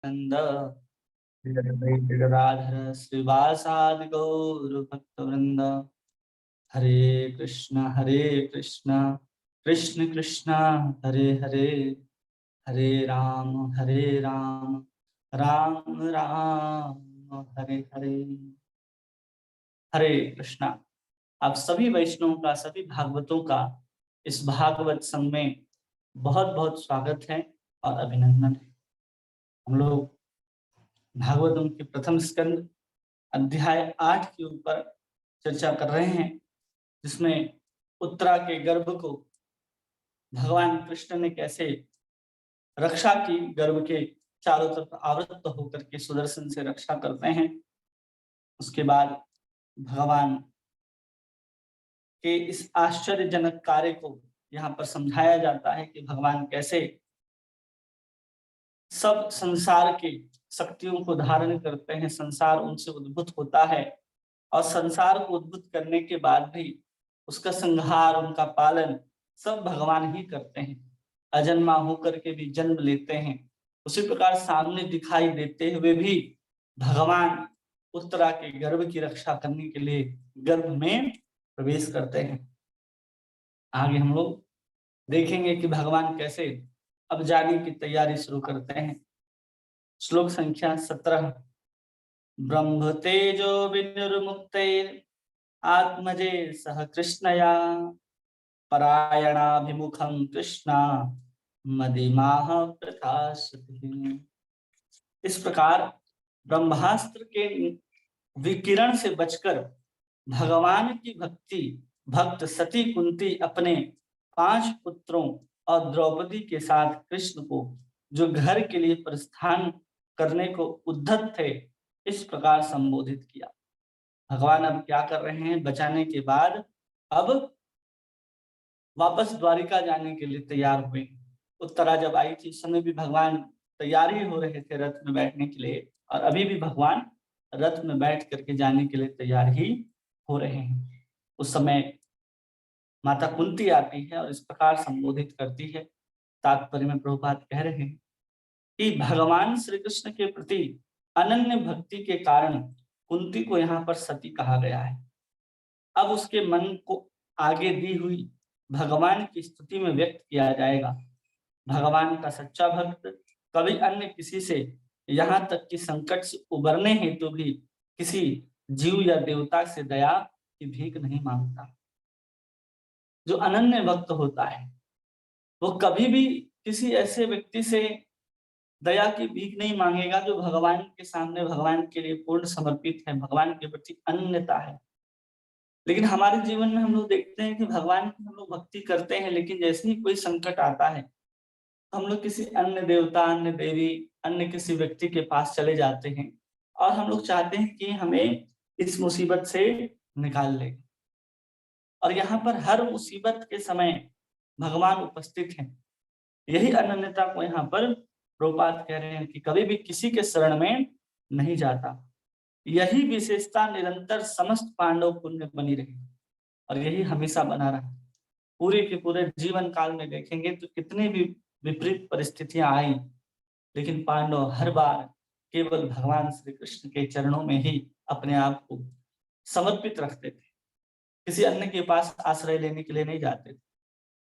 नंद गिरिराधर श्रीवासादि गौर भक्तवृंद। हरे कृष्ण कृष्ण कृष्ण हरे हरे, हरे राम राम राम हरे हरे। हरे कृष्णा। आप सभी वैष्णवों का, सभी भागवतों का इस भागवत संघ में बहुत बहुत स्वागत है और अभिनंदन है। हम लोग भागवतम के प्रथम स्कंद अध्याय 8 के ऊपर चर्चा कर रहे हैं, जिसमें उत्तरा के गर्भ को भगवान कृष्ण ने कैसे रक्षा की, गर्भ के चारों तरफ आवृत होकर के सुदर्शन से रक्षा करते हैं। उसके बाद भगवान के इस आश्चर्यजनक कार्य को यहाँ पर समझाया जाता है कि भगवान कैसे सब संसार के शक्तियों को धारण करते हैं, संसार उनसे उद्भूत होता है और संसार को उद्भूत करने के बाद भी उसका संहार, उनका पालन सब भगवान ही करते हैं। अजन्मा होकर के भी जन्म लेते हैं, उसी प्रकार सामने दिखाई देते हुए भी भगवान उत्तरा के गर्भ की रक्षा करने के लिए गर्भ में प्रवेश करते हैं। आगे हम लोग देखेंगे कि भगवान कैसे अब जाने की तैयारी शुरू करते हैं। श्लोक संख्या 17। ब्रह्म तेजो विनिर्मुक्ते आत्मजे सह कृष्णया परायणाभिमुखं कृष्णा मदिमाह प्रकाशति। इस प्रकार ब्रह्मास्त्र के विकिरण से बचकर भगवान की भक्त सती कुंती अपने 5 पुत्रों और द्रौपदी के साथ कृष्ण को, जो घर के लिए प्रस्थान करने को उद्धत थे, इस प्रकार संबोधित किया। भगवान अब क्या कर रहे हैं? बचाने के बाद अब वापस द्वारिका जाने के लिए तैयार हुए। उत्तरा जब आई थी, उस समय भी भगवान तैयार ही हो रहे थे रथ में बैठने के लिए, और अभी भी भगवान रथ में बैठ करके जाने के लिए तैयार ही हो रहे हैं। उस समय माता कुंती आती है और इस प्रकार संबोधित करती है। तात्पर्य में प्रभुपाद कह रहे हैं कि भगवान श्री कृष्ण के प्रति अनन्य भक्ति के कारण कुंती को यहाँ पर सती कहा गया है। अब उसके मन को आगे दी हुई भगवान की स्तुति में व्यक्त किया जाएगा। भगवान का सच्चा भक्त कभी अन्य किसी से, यहाँ तक कि संकट से उबरने हेतु भी किसी जीव या देवता से दया की भीख नहीं मांगता। जो अनन्य भक्त होता है वो कभी भी किसी ऐसे व्यक्ति से दया की भीख नहीं मांगेगा जो भगवान के सामने भगवान के लिए पूर्ण समर्पित है, भगवान के प्रति अनन्यता है। लेकिन हमारे जीवन में हम लोग देखते हैं कि भगवान की हम लोग भक्ति करते हैं, लेकिन जैसे ही कोई संकट आता है तो हम लोग किसी अन्य देवता, अन्य देवी, अन्य किसी व्यक्ति के पास चले जाते हैं और हम लोग चाहते हैं कि हमें इस मुसीबत से निकाल ले। और यहाँ पर हर मुसीबत के समय भगवान उपस्थित हैं। यही अनन्यता को यहाँ पर प्रभुपाद कह रहे हैं कि कभी भी किसी के शरण में नहीं जाता। यही विशेषता निरंतर समस्त पांडव पुण्य बनी रही और यही हमेशा बना रहा। पूरे के पूरे जीवन काल में देखेंगे तो कितनी भी विपरीत परिस्थितियां आई, लेकिन पांडव हर बार केवल भगवान श्री कृष्ण के चरणों में ही अपने आप को समर्पित रखते थे। किसी अन्य के पास आश्रय लेने के लिए नहीं जाते थे।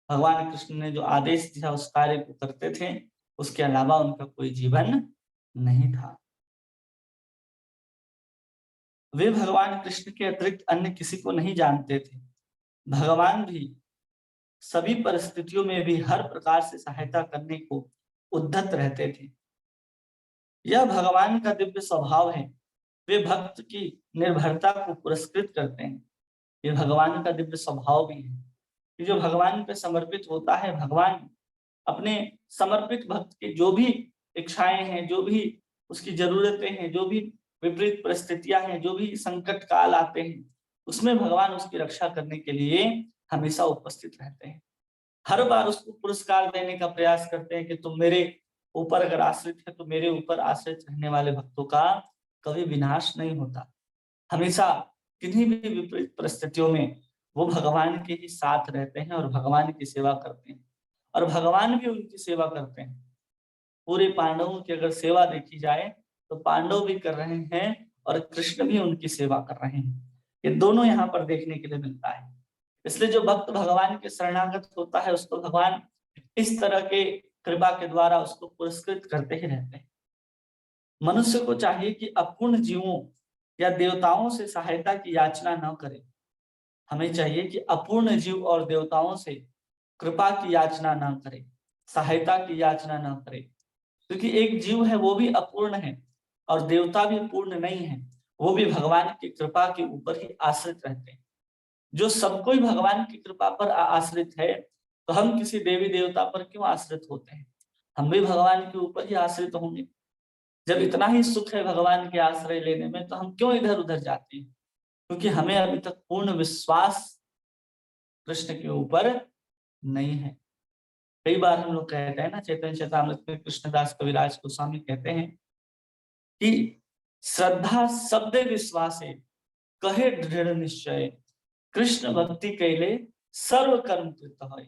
भगवान कृष्ण ने जो आदेश दिया उस कार्य को करते थे, उसके अलावा उनका कोई जीवन नहीं था। वे भगवान कृष्ण के अतिरिक्त अन्य किसी को नहीं जानते थे। भगवान भी सभी परिस्थितियों में भी हर प्रकार से सहायता करने को उद्धत रहते थे। यह भगवान का दिव्य स्वभाव है। वे भक्त की निर्भरता को पुरस्कृत करते हैं। ये भगवान का दिव्य स्वभाव भी है कि जो भगवान पे समर्पित होता है, भगवान अपने समर्पित भक्त की जो भी इच्छाएं हैं, जो भी उसकी जरूरतें हैं, जो भी विपरीत परिस्थितियां हैं, जो भी संकट काल आते हैं, उसमें भगवान उसकी रक्षा करने के लिए हमेशा उपस्थित रहते हैं। हर बार उसको पुरस्कार देने का प्रयास करते हैं कि तुम मेरे ऊपर अगर आश्रित है तो मेरे ऊपर आश्रित रहने वाले भक्तों का कभी विनाश नहीं होता। हमेशा किन्हीं भी विपरीत परिस्थितियों में वो भगवान के ही साथ रहते हैं और भगवान की सेवा करते हैं और भगवान भी उनकी सेवा करते हैं। पूरे पांडवों की अगर सेवा देखी जाए तो पांडव भी कर रहे हैं और कृष्ण भी उनकी सेवा कर रहे हैं। ये दोनों यहाँ पर देखने के लिए मिलता है। इसलिए जो भक्त भगवान के शरणागत होता है उसको भगवान इस तरह के कृपा के द्वारा उसको पुरस्कृत करते ही रहते हैं। मनुष्य को चाहिए कि अपूर्ण जीवों या देवताओं से सहायता की याचना न करे। हमें चाहिए कि अपूर्ण जीव और देवताओं से कृपा की याचना न करे, सहायता की याचना न करे, क्योंकि एक जीव है वो भी अपूर्ण है और देवता भी पूर्ण नहीं है, वो भी भगवान की कृपा के ऊपर ही आश्रित रहते हैं। जो सब कोई भगवान की कृपा पर आश्रित है, तो हम किसी देवी देवता पर क्यों आश्रित होते हैं? हम भी भगवान के ऊपर ही आश्रित होंगे। जब इतना ही सुख है भगवान के आश्रय लेने में, तो हम क्यों इधर उधर जाते हैं? क्योंकि हमें अभी तक पूर्ण विश्वास कृष्ण के ऊपर नहीं है। कई बार हम लोग कहते हैं ना, चैतन्य चैतामृत में कृष्णदास कविराज गोस्वामी कहते हैं कि श्रद्धा शब्द विश्वासे कहे दृढ़ निश्चय, कृष्ण भक्ति कैले सर्व कर्म कृत है।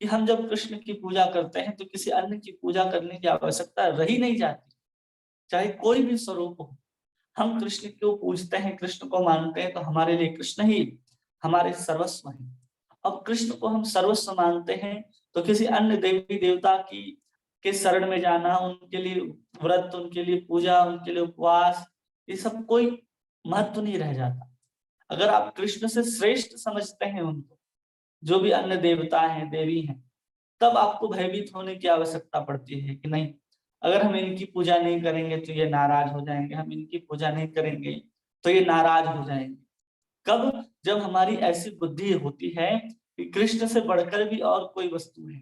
कि हम जब कृष्ण की पूजा करते हैं तो किसी अन्य की पूजा करने की आवश्यकता रही नहीं जाती, चाहे कोई भी स्वरूप हो। हम कृष्ण को पूजते हैं, कृष्ण को मानते हैं, तो हमारे लिए कृष्ण ही हमारे सर्वस्व है। अब कृष्ण को हम सर्वस्व मानते हैं तो किसी अन्य देवी देवता की के शरण में जाना, उनके लिए व्रत, उनके लिए पूजा, उनके लिए उपवास, ये सब कोई महत्व नहीं रह जाता। अगर आप कृष्ण से श्रेष्ठ समझते हैं उनको, जो भी अन्य देवता हैं, देवी हैं, तब आपको भयभीत होने की आवश्यकता पड़ती है कि नहीं, अगर हम इनकी पूजा नहीं करेंगे तो ये नाराज हो जाएंगे, हम इनकी पूजा नहीं करेंगे तो ये नाराज हो जाएंगे। कब? जब हमारी ऐसी बुद्धि होती है कि कृष्ण से बढ़कर भी और कोई वस्तु है।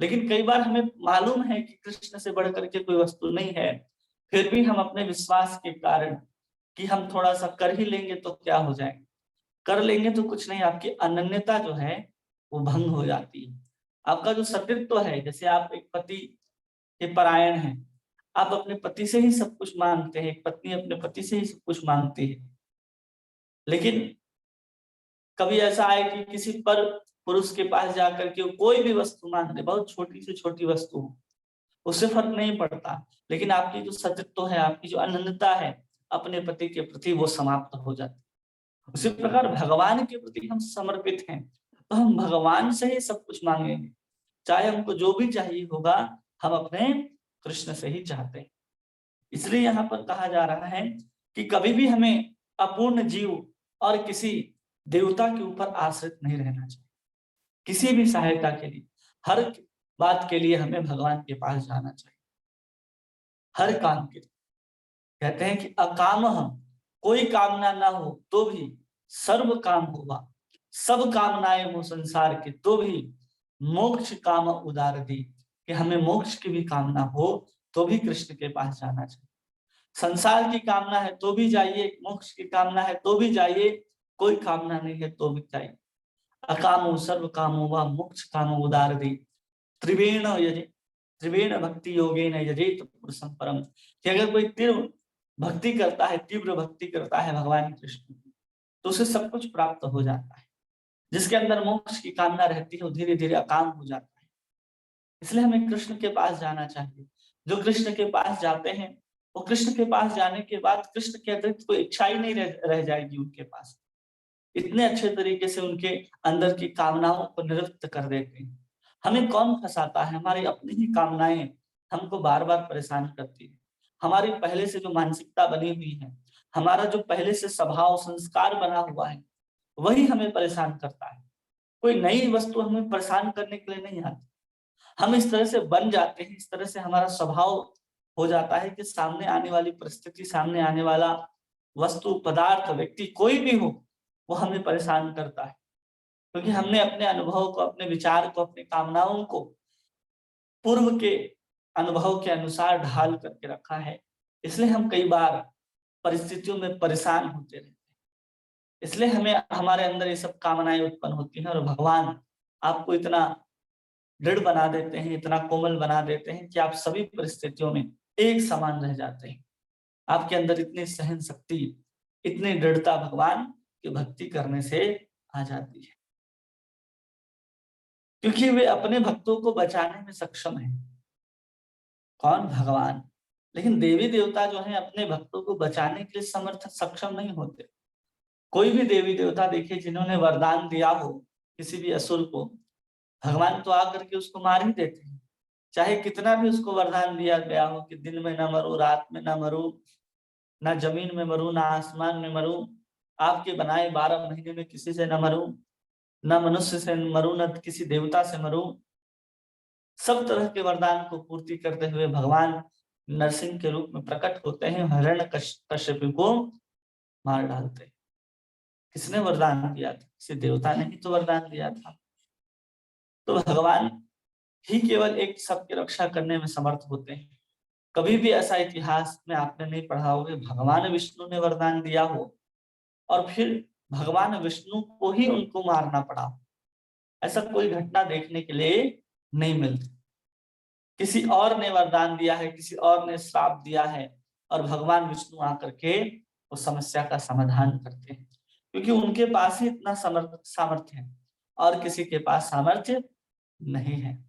लेकिन कई बार हमें मालूम है कि कृष्ण से बढ़कर के कोई वस्तु नहीं है, फिर भी हम अपने विश्वास के कारण कि हम थोड़ा सा कर ही लेंगे तो क्या हो जाएगा, कर लेंगे तो कुछ नहीं, आपकी अनन्यता जो है वो भंग हो जाती है। आपका जो सतीत्व है, जैसे आप एक पति के परायण हैं, आप अपने पति से ही सब कुछ मांगते हैं, एक पत्नी अपने पति से ही सब कुछ मांगती है। लेकिन कभी ऐसा आए कि किसी पर पुरुष के पास जाकर के कोई भी वस्तु मांग ले, बहुत छोटी से छोटी वस्तु हो, उससे फर्क नहीं पड़ता, लेकिन आपकी जो सतीत्व है, आपकी जो अनन्यता है अपने पति के प्रति, वो समाप्त हो जाती है। उसी प्रकार भगवान के प्रति हम समर्पित हैं, तो हम भगवान से ही सब कुछ मांगेंगे, चाहे हमको जो भी चाहिए होगा, हम अपने कृष्ण से ही चाहते हैं। इसलिए यहाँ पर कहा जा रहा है कि कभी भी हमें अपूर्ण जीव और किसी देवता के ऊपर आश्रित नहीं रहना चाहिए। किसी भी सहायता के लिए, हर बात के लिए हमें भगवान के पास जाना चाहिए, हर काम के लिए। कहते हैं कि अकामः, कोई कामना ना हो तो भी सर्व काम होगा, सब कामनाएं हो संसार के तो भी मोक्ष काम उदार दी, कि हमें मोक्ष की भी कामना हो तो भी कृष्ण के पास जाना चाहिए। संसार की कामना है तो भी जाइए, मोक्ष की कामना है तो भी जाइए, कोई कामना नहीं है तो भी जाइए। अकामो सर्व कामो वा मोक्ष काम उदार दी, त्रिवेण यजे, त्रिवेण भक्ति योगेन यजेत पुरुषं परम। कि अगर कोई तीव्र भक्ति करता है, तीव्र भक्ति करता है भगवान कृष्ण की, तो उसे सब कुछ प्राप्त हो जाता है। जिसके अंदर मोक्ष की कामना रहती है वो धीरे धीरे अकाम हो जाता है। इसलिए हमें कृष्ण के पास जाना चाहिए। जो कृष्ण के पास जाते हैं, वो कृष्ण के पास जाने के बाद कृष्ण के अतिरिक्त कोई इच्छा ही नहीं रह जाएगी उनके पास। इतने अच्छे तरीके से उनके अंदर की कामनाओं को निवृत्त कर देते हैं। हमें कौन फंसाता है? हमारी अपनी ही कामनाएं हमको बार बार परेशान करती है। हमारी पहले से जो मानसिकता बनी हुई है, हमारा जो पहले से स्वभाव संस्कार बना हुआ है, वही हमें परेशान करता है। कोई नई वस्तु हमें परेशान करने के लिए नहीं आती। हम इस तरह से बन जाते हैं, इस तरह से हमारा स्वभाव हो जाता है कि सामने आने वाली परिस्थिति, सामने आने वाला वस्तु, पदार्थ, व्यक्ति कोई भी हो, वो हमें परेशान करता है, क्योंकि हमने अपने अनुभव को, अपने विचार को, अपनी कामनाओं को पूर्व के अनुभव के अनुसार ढाल करके रखा है। इसलिए हम कई बार परिस्थितियों में परेशान होते रहते हैं। इसलिए हमें, हमारे अंदर ये सब कामनाएं उत्पन्न होती हैं और भगवान आपको इतना दृढ़ बना देते हैं, इतना कोमल बना देते हैं कि आप सभी परिस्थितियों में एक समान रह जाते हैं। आपके अंदर इतनी सहन शक्ति, इतनी दृढ़ता भगवान की भक्ति करने से आ जाती है, क्योंकि वे अपने भक्तों को बचाने में सक्षम हैं। कौन? भगवान। लेकिन देवी देवता जो है अपने भक्तों को बचाने के लिए समर्थ सक्षम नहीं होते। कोई भी देवी देवता देखिए जिन्होंने वरदान दिया हो किसी भी असुर को, भगवान तो आकर के उसको मार ही देते हैं। चाहे कितना भी उसको वरदान दिया गया हो कि दिन में ना मरूं, रात में ना मरूं, ना जमीन में मरूं, ना आसमान में मरूं, आपके बनाए 12 महीने में किसी से न मरूं, न मनुष्य से मरूं, न किसी देवता से मरूं, सब तरह के वरदान को पूर्ति करते हुए भगवान नरसिंह के रूप में प्रकट होते हैं, हिरण्यकश्यप को मार डालते हैं। किसने वरदान दिया था? किसी देवता ने ही तो वरदान दिया था। तो भगवान ही केवल एक सबकी रक्षा करने में समर्थ होते हैं। कभी भी ऐसा इतिहास में आपने नहीं पढ़ा होगा भगवान विष्णु ने वरदान दिया हो और फिर भगवान विष्णु को ही उनको मारना पड़ा। ऐसा कोई घटना देखने के लिए नहीं मिलती। किसी और ने वरदान दिया है, किसी और ने श्राप दिया है और भगवान विष्णु आकर के उस समस्या का समाधान करते हैं, क्योंकि उनके पास ही इतना सामर्थ्य है और किसी के पास सामर्थ्य नहीं है।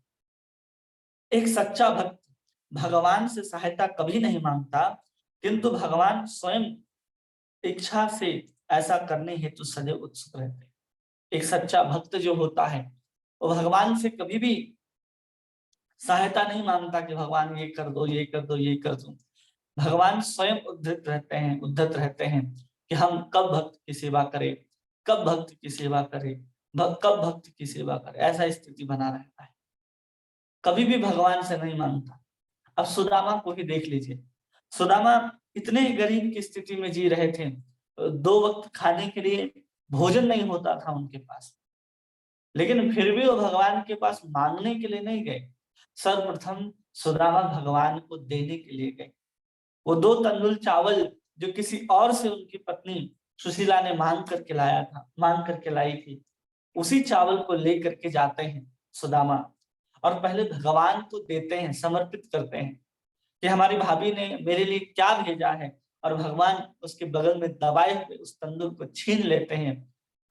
एक सच्चा भक्त भगवान से सहायता कभी नहीं मांगता, किंतु भगवान स्वयं इच्छा से ऐसा करने हेतु सदैव उत्सुक रहते हैं। एक सच्चा भक्त जो होता है वो भगवान से कभी भी सहायता नहीं मांगता कि भगवान ये कर दो, ये कर दो, ये कर दो। भगवान स्वयं उद्धत रहते हैं कि हम कब भक्त की सेवा करें, कब भक्त की सेवा करें, कब भक्त की सेवा करें, ऐसा स्थिति बना रहता है। कभी भी भगवान से नहीं मांगता। अब सुदामा को ही देख लीजिए। सुदामा इतने गरीब की स्थिति में जी रहे थे, 2 वक्त खाने के लिए भोजन नहीं होता था उनके पास, लेकिन फिर भी वो भगवान के पास मांगने के लिए नहीं गए। सर्वप्रथम सुदामा भगवान को देने के लिए गए। वो 2 तंदुल चावल जो किसी और से उनकी पत्नी सुशीला ने मांग करके लाई थी, उसी चावल को लेकर के जाते हैं सुदामा और पहले भगवान को देते हैं, समर्पित करते हैं कि हमारी भाभी ने मेरे लिए क्या भेजा है, और भगवान उसके बगल में दबाए हुए उस तंदूर को छीन लेते हैं,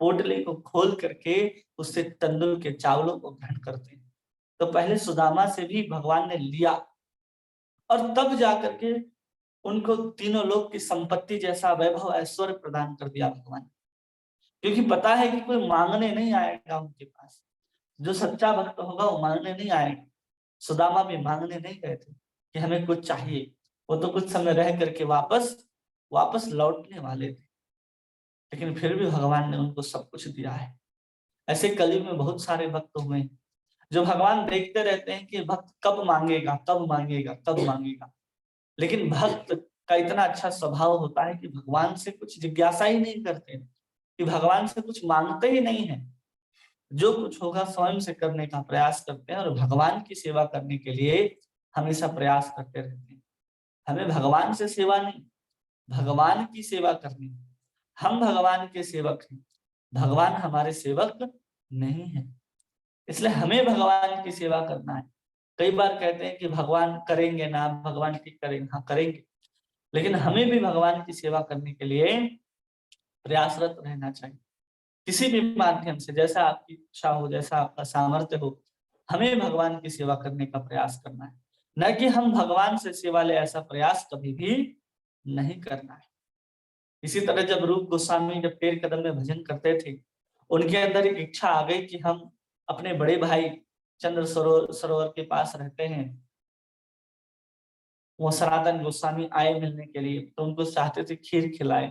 पोटली को खोल करके उससे तंदूर के चावलों को ग्रहण करते हैं। तो पहले सुदामा से भी भगवान ने लिया और तब जाकर के उनको तीनों लोक की संपत्ति जैसा वैभव ऐश्वर्य प्रदान कर दिया भगवान, क्योंकि पता है कि कोई मांगने नहीं आएगा उनके पास। जो सच्चा भक्त होगा वो मांगने नहीं आएगा। सुदामा भी मांगने नहीं गए थे कि हमें कुछ चाहिए, वो तो कुछ समय रह करके वापस लौटने वाले थे, लेकिन फिर भी भगवान ने उनको सब कुछ दिया है। ऐसे कलयुग में बहुत सारे भक्त हुए हैं जो भगवान देखते रहते हैं कि भक्त कब मांगेगा, कब मांगेगा, कब मांगेगा। लेकिन भक्त का इतना अच्छा स्वभाव होता है कि भगवान से कुछ जिज्ञासा ही नहीं करते, कि भगवान से कुछ मांगते ही नहीं है। जो कुछ होगा स्वयं से करने का प्रयास करते हैं और भगवान की सेवा करने के लिए हमेशा प्रयास करते रहते हैं। हमें भगवान से सेवा नहीं, भगवान की सेवा करनी है। हम भगवान के सेवक हैं, भगवान हमारे सेवक नहीं है। इसलिए हमें भगवान की सेवा करना है। कई बार कहते हैं कि भगवान करेंगे ना, भगवान ठीक करेंगे, हाँ करेंगे, लेकिन हमें भी भगवान की सेवा करने के लिए प्रयासरत रहना चाहिए। किसी भी माध्यम से, जैसा आपकी इच्छा हो, जैसा आपका सामर्थ्य हो, हमें भगवान की सेवा करने का प्रयास करना है, न कि हम भगवान से सेवा ले, ऐसा प्रयास कभी भी नहीं करना है। इसी तरह जब रूप गोस्वामी जब पेड़ कदम में भजन करते थे, उनके अंदर एक इच्छा आ गई कि हम अपने बड़े भाई चंद्र सरोवर के पास रहते हैं, वो सनातन गोस्वामी आए मिलने के लिए, तो उनको चाहते थे खीर खिलाए।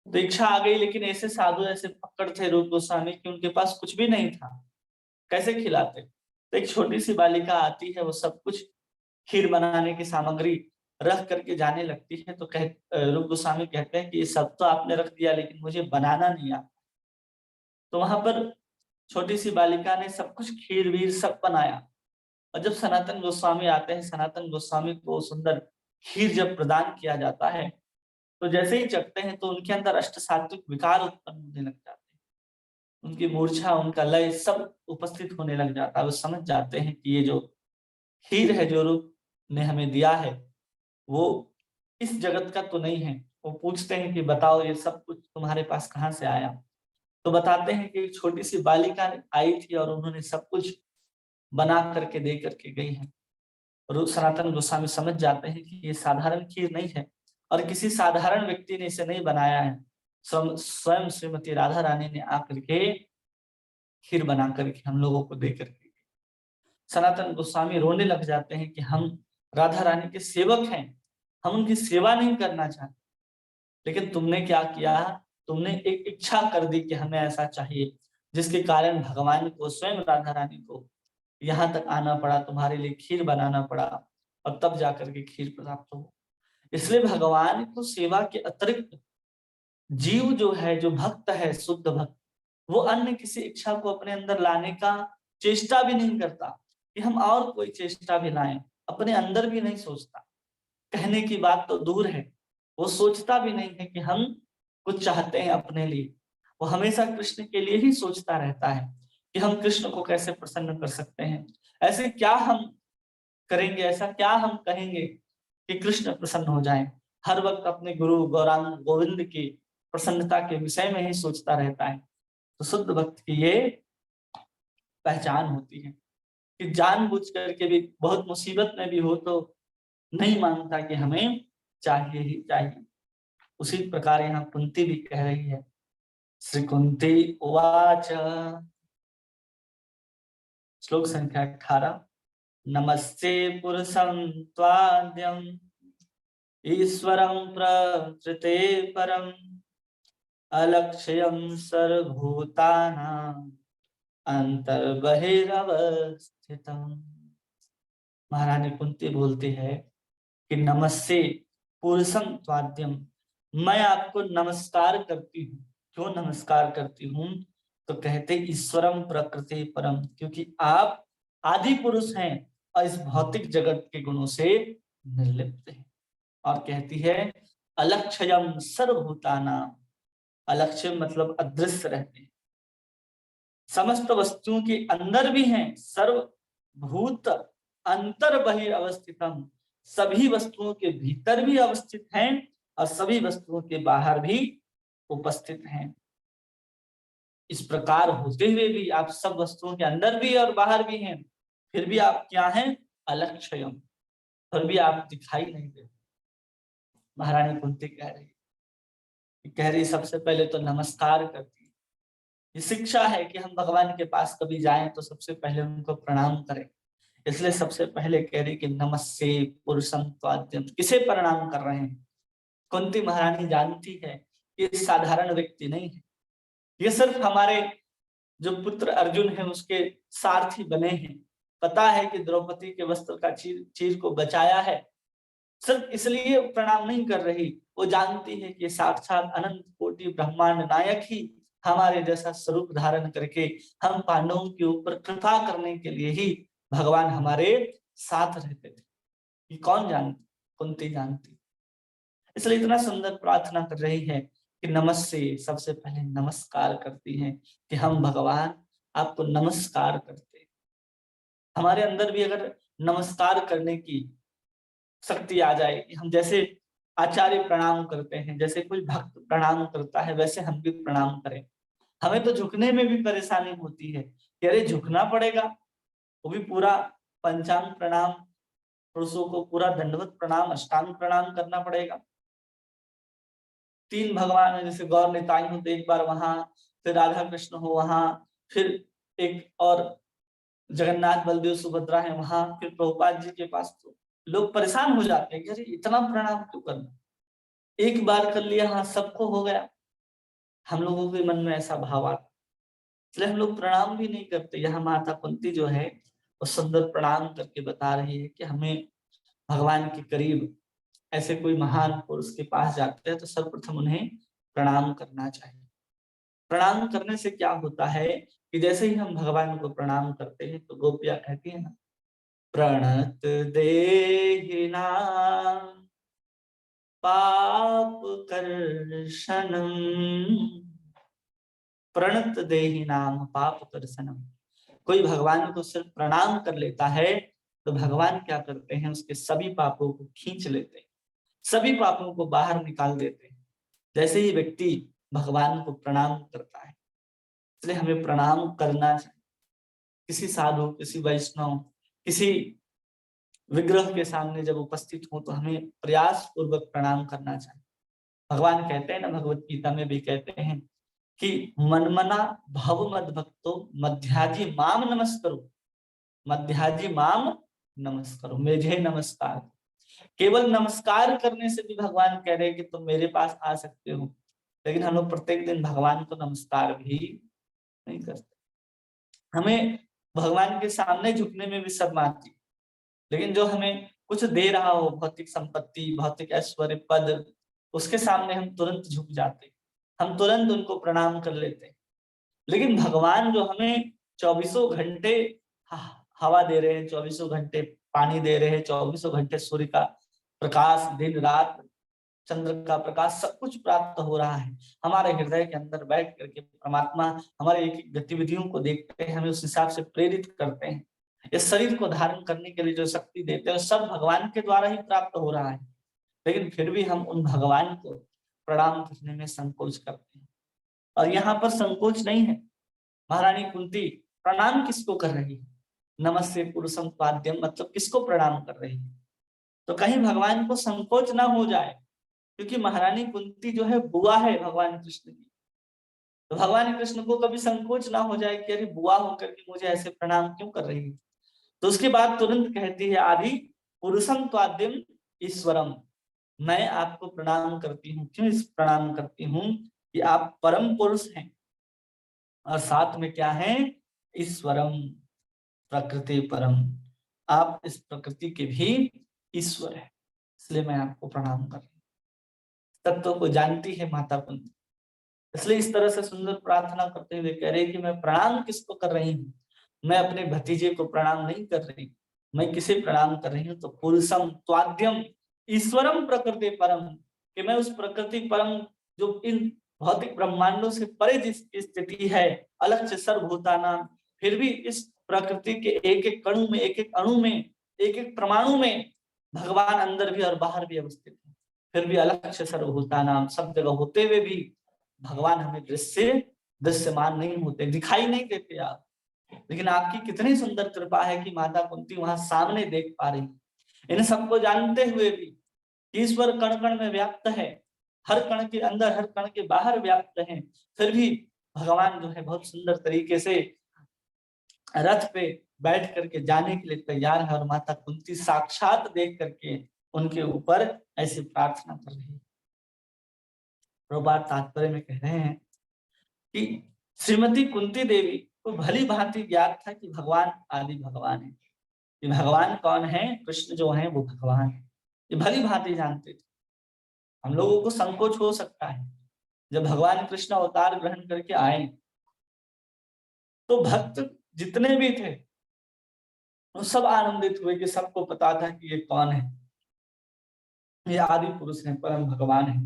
तो इच्छा आ गई, लेकिन ऐसे साधु ऐसे पकड़ थे रूप गोस्वामी कि उनके पास कुछ भी नहीं था, कैसे खिलाते? तो एक छोटी सी बालिका आती है, वो सब कुछ खीर बनाने की सामग्री रख करके जाने लगती है। तो रूप गोस्वामी कहते हैं कि ये सब तो आपने रख दिया, लेकिन मुझे बनाना नहीं आता। तो वहां पर छोटी सी बालिका ने सब कुछ खीर वीर सब बनाया, और जब सनातन गोस्वामी आते हैं, सनातन गोस्वामी को सुंदर खीर जब प्रदान किया जाता है, तो जैसे ही चखते हैं तो उनके अंदर अष्ट सात्विक विकार उत्पन्न होने लग जाते हैं। उनकी मूर्छा, उनका लय सब उपस्थित होने लग जाता है। वो समझ जाते हैं कि ये जो खीर है जो रूप ने हमें दिया है, वो इस जगत का तो नहीं है। वो पूछते हैं कि बताओ ये सब कुछ तुम्हारे पास कहाँ से आया? तो बताते हैं कि एक छोटी सी बालिका आई थी और उन्होंने सब कुछ बना करके दे करके गई है। सनातन गोस्वामी समझ जाते हैं कि ये साधारण खीर नहीं है और किसी साधारण व्यक्ति ने इसे नहीं बनाया है, स्वयं श्रीमती राधा रानी ने आकर के खीर बना करके हम लोगों को दे करके। सनातन गोस्वामी रोने लग जाते हैं कि हम राधा रानी के सेवक हैं, हम उनकी सेवा नहीं करना चाहते, लेकिन तुमने क्या किया, तुमने एक इच्छा कर दी कि हमें ऐसा चाहिए, जिसके कारण भगवान को, स्वयं राधा रानी को यहाँ तक आना पड़ा, तुम्हारे लिए खीर बनाना पड़ा और तब जाकर के खीर प्राप्त हो। इसलिए भगवान को सेवा के अतिरिक्त जीव जो है, जो भक्त है, शुद्ध भक्त, वो अन्य किसी इच्छा को अपने अंदर लाने का चेष्टा भी नहीं करता कि हम और कोई चेष्टा भी लाएं, अपने अंदर भी नहीं सोचता। कहने की बात तो दूर है, वो सोचता भी नहीं है कि हम कुछ चाहते हैं अपने लिए। वो हमेशा कृष्ण के लिए ही सोचता रहता है कि हम कृष्ण को कैसे प्रसन्न कर सकते हैं, ऐसे क्या हम करेंगे, ऐसा क्या हम कहेंगे कि कृष्ण प्रसन्न हो जाएं। हर वक्त अपने गुरु गौरांग गोविंद की प्रसन्नता के विषय में ही सोचता रहता है। तो शुद्ध भक्त की ये पहचान होती है कि जानबूझ करके भी, बहुत मुसीबत में भी हो तो नहीं मानता कि हमें चाहिए ही चाहिए। उसी प्रकार यहाँ कुंती भी कह रही है। श्री कुंती उवाच, श्लोक संख्या 18, नमस्ते पुरुषं त्वाद्यं ईश्वरं प्रकृते परम अलक्ष्यं सर्वभूतानां अंतर्बहिरवस्थितम्। महारानी कुंती बोलती है कि नमस्ते पुरुषं त्वाद्यम, मैं आपको नमस्कार करती हूँ। क्यों नमस्कार करती हूँ? तो कहते ईश्वरम प्रकृति परम, क्योंकि आप आदि पुरुष हैं और इस भौतिक जगत के गुणों से निर्लिप्त हैं। और कहती है अलक्ष्यम सर्वभूतानां, अलक्ष्य मतलब अदृश्य रहते हैं, समस्त वस्तुओं के अंदर भी हैं, सर्वभूत अंतर बहिर्वस्थितम, सभी वस्तुओं के भीतर भी अवस्थित हैं और सभी वस्तुओं के बाहर भी उपस्थित हैं। इस प्रकार होते हुए भी आप सब वस्तुओं के अंदर भी और बाहर भी हैं, फिर भी आप क्या हैं? अलक्ष्यम, फिर भी आप दिखाई नहीं देते। महारानी कुंती कह रही सबसे पहले तो नमस्कार करती है। ये शिक्षा है कि हम भगवान के पास कभी जाएं तो सबसे पहले उनको प्रणाम करें। इसलिए सबसे पहले कह रही कि नमस्ते पुरुषं त्वाद्यं, किसे प्रणाम कर रहे हैं? कुंती महारानी जानती है कि ये साधारण व्यक्ति नहीं है, ये सिर्फ हमारे जो पुत्र अर्जुन है उसके सारथी बने हैं। पता है कि द्रौपदी के वस्त्र का चीर को बचाया है, सिर्फ इसलिए प्रणाम नहीं कर रही, वो जानती है कि साक्षात अनंत कोटि ब्रह्मांड नायक ही हमारे जैसा स्वरूप धारण करके हम पांडवों के ऊपर कृपा करने के लिए ही भगवान हमारे साथ रहते थे। ये कौन जानती? कुंती जानती। इसलिए इतना सुंदर प्रार्थना कर रही है कि नमस्ते, सबसे पहले नमस्कार करती हैं कि हम भगवान आपको नमस्कार करते हैं। हमारे अंदर भी अगर नमस्कार करने की शक्ति आ जाए, हम जैसे आचार्य प्रणाम करते हैं, जैसे कोई भक्त प्रणाम करता है, वैसे हम भी प्रणाम करें। हमें तो झुकने में भी परेशानी होती है कि अरे झुकना पड़ेगा, वो भी पूरा पंचांग प्रणाम, पुरुषों को पूरा दंडवत प्रणाम, अष्टांग प्रणाम करना पड़ेगा। 3 भगवान है, जैसे गौर निताई हो तो एक बार वहां, फिर राधा कृष्ण हो वहां, फिर एक और जगन्नाथ बलदेव सुभद्रा है वहां, फिर प्रभुपाद जी के पास। तो लोग परेशान हो जाते हैं कि अरे इतना प्रणाम क्यों करना, एक बार कर लिया, हाँ सबको हो गया। हम लोगों के मन में ऐसा भाव आता, इसलिए हम लोग प्रणाम भी नहीं करते। यहाँ माता कुंती जो है वो सुंदर प्रणाम करके बता रही है कि हमें भगवान के करीब ऐसे कोई महान पुरुष के पास जाते हैं तो सर्वप्रथम उन्हें प्रणाम करना चाहिए। प्रणाम करने से क्या होता है कि जैसे ही हम भगवान को प्रणाम करते हैं तो गोपियां कहती है ना, प्रणत देहिना पाप कर्षणम, प्रणत देहिनाम पाप कर्षणम। कोई भगवान को सिर्फ प्रणाम कर लेता है तो भगवान क्या करते हैं, उसके सभी पापों को खींच लेते हैं, सभी पापों को बाहर निकाल देते हैं, जैसे ही व्यक्ति भगवान को प्रणाम करता है। इसलिए हमें प्रणाम करना चाहिए। किसी साधु, किसी वैष्णव, किसी विग्रह के सामने जब उपस्थित हो तो हमें प्रयास पूर्वक प्रणाम करना चाहिए। भगवान कहते हैं ना, भगवत गीता में भी कहते हैं कि मनमना भव मद भक्तो मध्याजी माम नमस्करो, मध्याजी माम नमस्करो, मेझे नमस्कार। केवल नमस्कार करने से भी भगवान कह रहे हैं कि तुम मेरे पास आ सकते हो, लेकिन हम लोग प्रत्येक दिन भगवान को नमस्कार भी नहीं करते। हमें भगवान के सामने झुकने में भी शर्म आती, लेकिन जो हमें कुछ दे रहा हो, भौतिक संपत्ति, भौतिक ऐश्वर्य, पद, उसके सामने हम तुरंत झुक जाते, हम तुरंत उनको प्रणाम कर लेते। लेकिन भगवान जो हमें चौबीसों घंटे हवा दे रहे हैं, चौबीसों घंटे पानी दे रहे हैं, चौबीसों घंटे सूर्य का प्रकाश, दिन रात चंद्र का प्रकाश, सब कुछ प्राप्त हो रहा है। हमारे हृदय के अंदर बैठ करके परमात्मा हमारे एक एक गतिविधियों को देखते हैं, हमें उस हिसाब से प्रेरित करते हैं। इस शरीर को धारण करने के लिए जो शक्ति देते हैं सब भगवान के द्वारा ही प्राप्त हो रहा है, लेकिन फिर भी हम उन भगवान को प्रणाम करने में संकोच करते हैं। और यहाँ पर संकोच नहीं है। महारानी कुंती प्रणाम किसको कर रही है? नमस्ते पुरुषम पाद्यम, मतलब किसको प्रणाम कर रही है? तो कहीं भगवान को संकोच ना हो जाए, क्योंकि महारानी कुंती जो है बुआ है भगवान कृष्ण की। तो भगवान कृष्ण को कभी संकोच ना हो जाए कि अरे बुआ होकर के मुझे ऐसे प्रणाम क्यों कर रही है। तो उसके बाद तुरंत कहती है, आदि पुरुषम त्वाद्यम ईश्वरम, मैं आपको प्रणाम करती हूँ। क्यों इस प्रणाम करती हूँ? कि आप परम पुरुष हैं और साथ में क्या है? ईश्वरम, प्रकृति परम, आप इस प्रकृति के भी ईश्वर है, इसलिए मैं आपको प्रणाम कर रही हूँ। तत्व को जानती है माता कुंती, इसलिए इस तरह से सुंदर प्रार्थना करते हुए कह रहे कि मैं प्रणाम किसको कर रही हूँ? मैं अपने भतीजे को प्रणाम नहीं कर रही, मैं किसे प्रणाम कर रही हूँ? तो पुरुषम त्वाद्यम ईश्वरम प्रकृति परम, कि मैं उस प्रकृति परम जो इन भौतिक ब्रह्मांडों से परे जिसकी स्थिति है, अलग से सर्वभूतानां, फिर भी इस प्रकृति के एक एक कणु में, एक एक अणु में, एक एक परमाणु में भगवान अंदर भी और बाहर भी अवस्थित है। फिर भी अलग से सर्वभूतानां, सब जगह होते हुए भी भगवान हमें दृश्यमान नहीं होते, दिखाई नहीं देते आप। लेकिन आपकी कितनी सुंदर कृपा है कि माता कुंती वहां सामने देख पा रही। इन सबको जानते हुए भी ईश्वर कण कण में व्याप्त है, हर कण के अंदर, हर कण के बाहर व्याप्त है, फिर भी भगवान जो है बहुत सुंदर तरीके से रथ पे बैठ करके जाने के लिए तैयार है, और माता कुंती साक्षात देख करके उनके ऊपर ऐसी प्रार्थना कर रही है। प्रभुपाद तात्पर्य में कह रहे हैं कि श्रीमती कुंती देवी को भली भांति ज्ञात था कि भगवान आदि भगवान है, कि भगवान कौन है, कृष्ण जो है वो भगवान है, ये भली भांति जानते थे। हम लोगों को संकोच हो सकता है, जब भगवान कृष्ण अवतार ग्रहण करके आए तो भक्त जितने भी थे वो सब आनंदित हुए कि सबको पता था कि ये कौन है, ये आदि पुरुष है, परम भगवान है।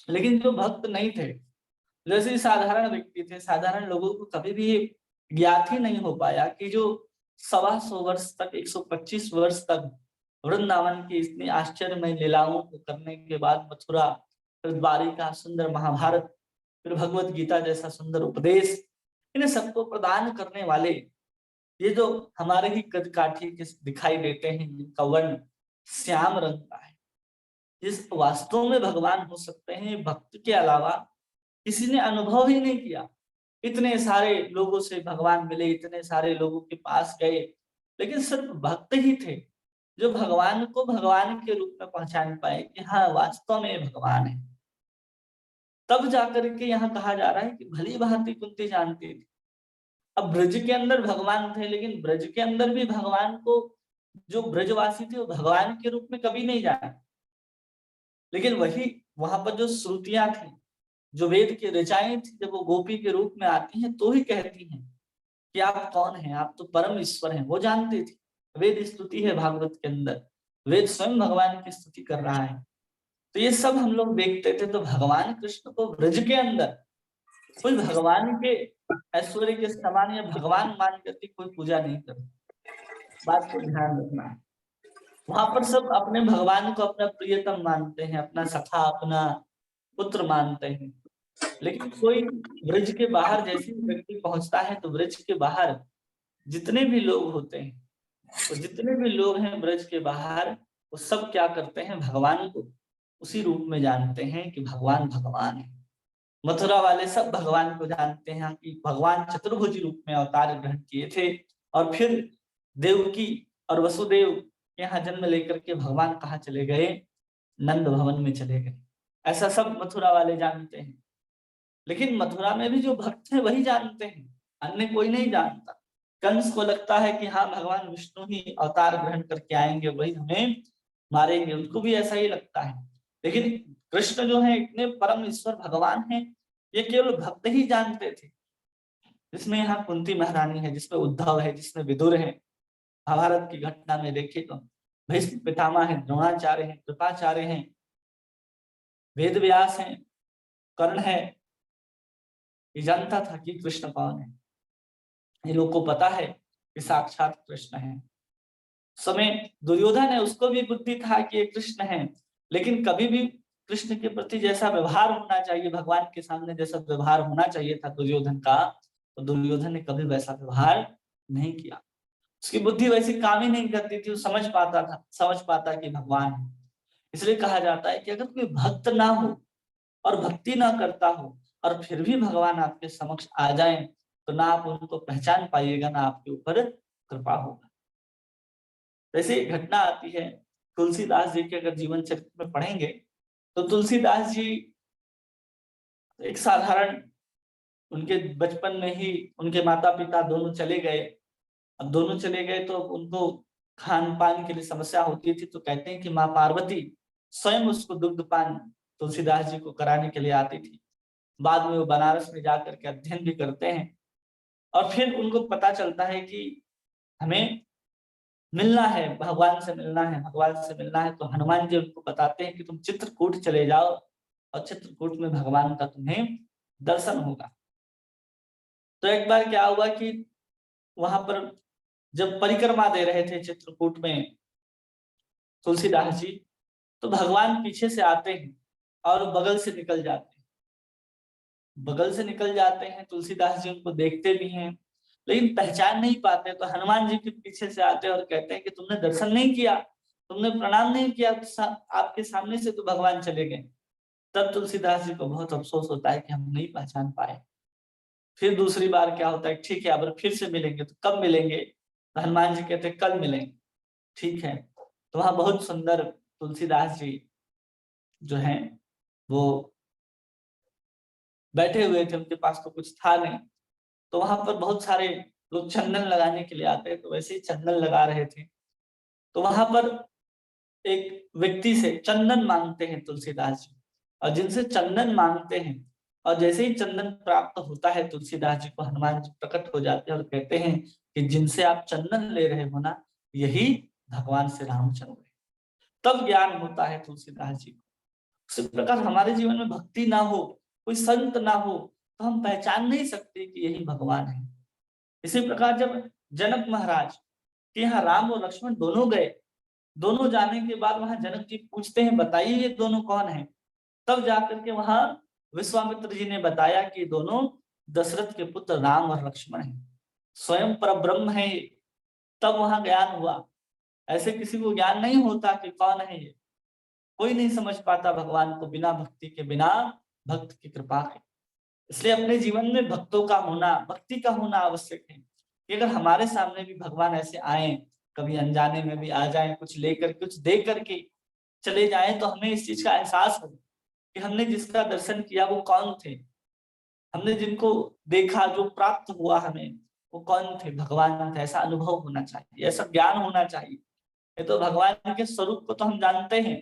लेकिन जो भक्त नहीं थे, जैसे साधारण व्यक्ति थे, साधारण लोगों को कभी भी ज्ञात ही नहीं हो पाया कि जो 125 वर्ष तक, 125 वर्ष तक वृंदावन की इतनी आश्चर्यमय लीलाओं को करने के बाद मथुरा, फिर द्वारिका, सुंदर महाभारत, फिर भगवत गीता जैसा सुंदर उपदेश, इन्हें सबको प्रदान करने वाले ये जो हमारे ही कद काठी के दिखाई देते हैं, जिनका वर्ण श्याम रंग का है, जिस वास्तव में भगवान हो सकते हैं, भक्त के अलावा किसी ने अनुभव ही नहीं किया। इतने सारे लोगों से भगवान मिले, इतने सारे लोगों के पास गए, लेकिन सिर्फ भक्त ही थे जो भगवान को भगवान के रूप में पहचान पाए कि हाँ वास्तव में भगवान है। तब जाकर के यहाँ कहा जा रहा है कि भली भांति कुंती जानती थी। अब ब्रज के अंदर भगवान थे, लेकिन ब्रज के अंदर भी भगवान को जो ब्रजवासी थे वो भगवान के रूप में कभी नहीं जाने, लेकिन वही वहां पर जो श्रुतियां थी, जो वेद की ऋचाएं थी, जब वो गोपी के रूप में आती हैं तो ही कहती हैं कि आप कौन हैं, आप तो परम ईश्वर हैं। वो जानती थी, वेद स्तुति है भागवत के अंदर, वेद स्वयं भगवान की स्तुति कर रहा है। तो ये सब हम लोग देखते थे। तो भगवान कृष्ण को ब्रज के अंदर कोई भगवान के ऐश्वर्य के समान या भगवान मान करके कोई पूजा नहीं करता, बात को ध्यान रखना है। वहां पर सब अपने भगवान को अपना प्रियतम मानते हैं, अपना सखा, अपना पुत्र मानते हैं। लेकिन कोई ब्रज के बाहर जैसे ही व्यक्ति पहुंचता है तो ब्रज के बाहर जितने भी लोग होते हैं तो जितने भी लोग हैं ब्रज के बाहर, वो सब क्या करते हैं, भगवान को उसी रूप में जानते हैं कि भगवान भगवान है। मथुरा वाले सब भगवान को जानते हैं कि भगवान चतुर्भुज रूप में अवतार ग्रहण किए थे, और फिर देवकी और वसुदेव के यहाँ जन्म लेकर के भगवान कहाँ चले गए, नंद भवन में चले गए। ऐसा सब मथुरा वाले जानते हैं। लेकिन मथुरा में भी जो भक्त हैं वही जानते हैं, अन्य कोई नहीं जानता। कंस को लगता है कि हाँ, भगवान विष्णु ही अवतार ग्रहण करके आएंगे, वही हमें मारेंगे, उनको भी ऐसा ही लगता है। लेकिन कृष्ण जो है इतने परम ईश्वर भगवान हैं, ये केवल भक्त ही जानते थे। जिसमें यहाँ कुंती महारानी है, जिसमें उद्धव है, जिसमें विदुर है। महाभारत की घटना में देखे तो भीष्म पितामह है, द्रोणाचार्य है, कृपाचार्य हैं, वेद व्यास हैं, कर्ण है। ये जानता था कि कृष्ण कौन है। ये लोग को पता है कि साक्षात कृष्ण है। समय दुर्योधन है, उसको भी बुद्धि था कि ये कृष्ण है, लेकिन कभी भी कृष्ण के प्रति जैसा व्यवहार होना चाहिए, भगवान के सामने जैसा व्यवहार होना चाहिए था दुर्योधन का, तो दुर्योधन ने कभी वैसा व्यवहार नहीं किया। उसकी बुद्धि वैसी काम ही नहीं करती थी। वो समझ पाता कि भगवान है। इसलिए कहा जाता है कि अगर कोई भक्त ना हो और भक्ति ना करता हो, और फिर भी भगवान आपके समक्ष आ जाए, तो ना आप उनको पहचान पाइएगा, ना आपके ऊपर कृपा होगा। वैसे एक घटना आती है तुलसीदास जी के, अगर जीवन चरित्र में पढ़ेंगे तो तुलसीदास जी एक साधारण, उनके बचपन में ही उनके माता पिता दोनों चले गए। अब दोनों चले गए तो उनको खान पान के लिए समस्या होती थी, तो कहते हैं कि माँ पार्वती स्वयं उसको दुग्ध पान तुलसीदास जी को कराने के लिए आती थी। बाद में वो बनारस में जाकर के अध्ययन भी करते हैं, और फिर उनको पता चलता है कि हमें मिलना है, भगवान से मिलना है, भगवान से मिलना है। तो हनुमान जी उनको बताते हैं कि तुम चित्रकूट चले जाओ, और चित्रकूट में भगवान का तुम्हें दर्शन होगा। तो एक बार क्या हुआ कि वहां पर जब परिक्रमा दे रहे थे चित्रकूट में तुलसीदास जी, तो भगवान पीछे से आते हैं और बगल से निकल जाते हैं। बगल से निकल जाते हैं, तुलसीदास जी उनको देखते भी हैं, लेकिन पहचान नहीं पाते। तो हनुमान जी के पीछे से आते हैं और कहते हैं कि तुमने दर्शन नहीं किया, तुमने प्रणाम नहीं किया, आपके सामने से तो भगवान चले गए। तब तुलसीदास जी को बहुत अफसोस होता है कि हम नहीं पहचान पाए। फिर दूसरी बार क्या होता है, ठीक है अब फिर से मिलेंगे, तो कब मिलेंगे? तो हनुमान जी कहते हैं कल मिलेंगे। ठीक है। तो वहां बहुत सुंदर तुलसीदास जी जो हैं वो बैठे हुए थे, उनके पास तो कुछ था नहीं। तो वहां पर बहुत सारे लोग चंदन लगाने के लिए आते हैं, तो वैसे ही चंदन लगा रहे थे। तो वहां पर एक व्यक्ति से चंदन मांगते हैं तुलसीदास जी, और जिनसे चंदन मांगते हैं, और जैसे ही चंदन प्राप्त होता है तुलसीदास जी को, हनुमान जी प्रकट हो जाते हैं और कहते हैं कि जिनसे आप चंदन ले रहे हो ना, यही भगवान श्री रामचंद्र है। तब ज्ञान होता है तुलसीदास जी को। उसी प्रकार हमारे जीवन में भक्ति ना हो, कोई संत ना हो, तो हम पहचान नहीं सकते कि यही भगवान है। इसी प्रकार जब जनक महाराज के यहाँ राम और लक्ष्मण दोनों गए, दोनों जाने के बाद वहां जनक जी पूछते हैं बताइए ये दोनों कौन है। तब जाकर के वहां विश्वामित्र जी ने बताया कि दोनों दशरथ के पुत्र राम और लक्ष्मण हैं, स्वयं परब्रह्म है। तब वहां ज्ञान हुआ। ऐसे किसी को ज्ञान नहीं होता कि कौन है ये। कोई नहीं समझ पाता भगवान को बिना भक्ति के, बिना भक्त की कृपा के। इसलिए अपने जीवन में भक्तों का होना, भक्ति का होना आवश्यक है कि अगर हमारे सामने भी भगवान ऐसे आए, कभी अनजाने में भी आ जाए, कुछ लेकर कुछ दे करके चले जाए, तो हमें इस चीज का एहसास हो कि हमने जिसका दर्शन किया वो कौन थे, हमने जिनको देखा, जो प्राप्त हुआ हमें, वो कौन थे, भगवान थे। ऐसा अनुभव होना चाहिए, ऐसा ज्ञान होना चाहिए। ये तो भगवान के स्वरूप को तो हम जानते हैं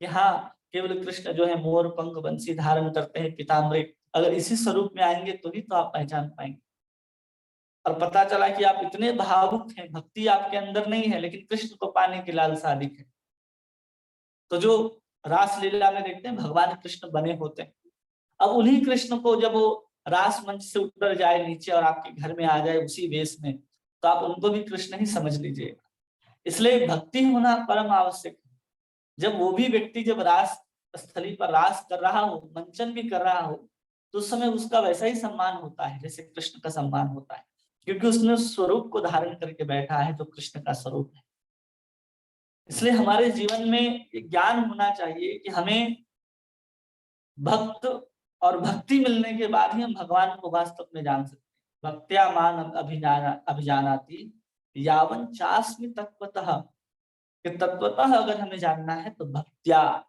कि हाँ, केवल कृष्ण जो है मोर पंख बंसी धारण करते हैं, पीताम्बरी। अगर इसी स्वरूप में आएंगे तो ही तो आप पहचान पाएंगे। और पता चला कि आप इतने भावुक हैं, भक्ति आपके अंदर नहीं है, लेकिन कृष्ण को पाने की लालसा अधिक है। तो जो रास लीला में देखते हैं भगवान कृष्ण बने होते हैं, अब उन्हीं कृष्ण को जब वो रास मंच से उतर जाए नीचे और आपके घर में आ जाए उसी वेश में, तो आप उनको भी कृष्ण ही समझ लीजिएगा। इसलिए भक्ति होना परम आवश्यक है। जब वो भी व्यक्ति जब रास स्थली पर रास कर रहा हो, मंचन भी कर रहा हो, तो उस समय उसका वैसा ही सम्मान होता है जैसे कृष्ण का सम्मान होता है। क्योंकि उसने उस स्वरूप को धारण करके बैठा है जो कृष्ण का स्वरूप है। इसलिए हमारे जीवन में ये ज्ञान होना चाहिए कि हमें भक्त और भक्ति मिलने के बाद ही हम भगवान को वास्तव में जान सकते हैं। भक्त्या मान अभिजानाति यावन चास्मि तत्वतः, कि तत्वतः अगर हमें जानना है तो भक्त्या,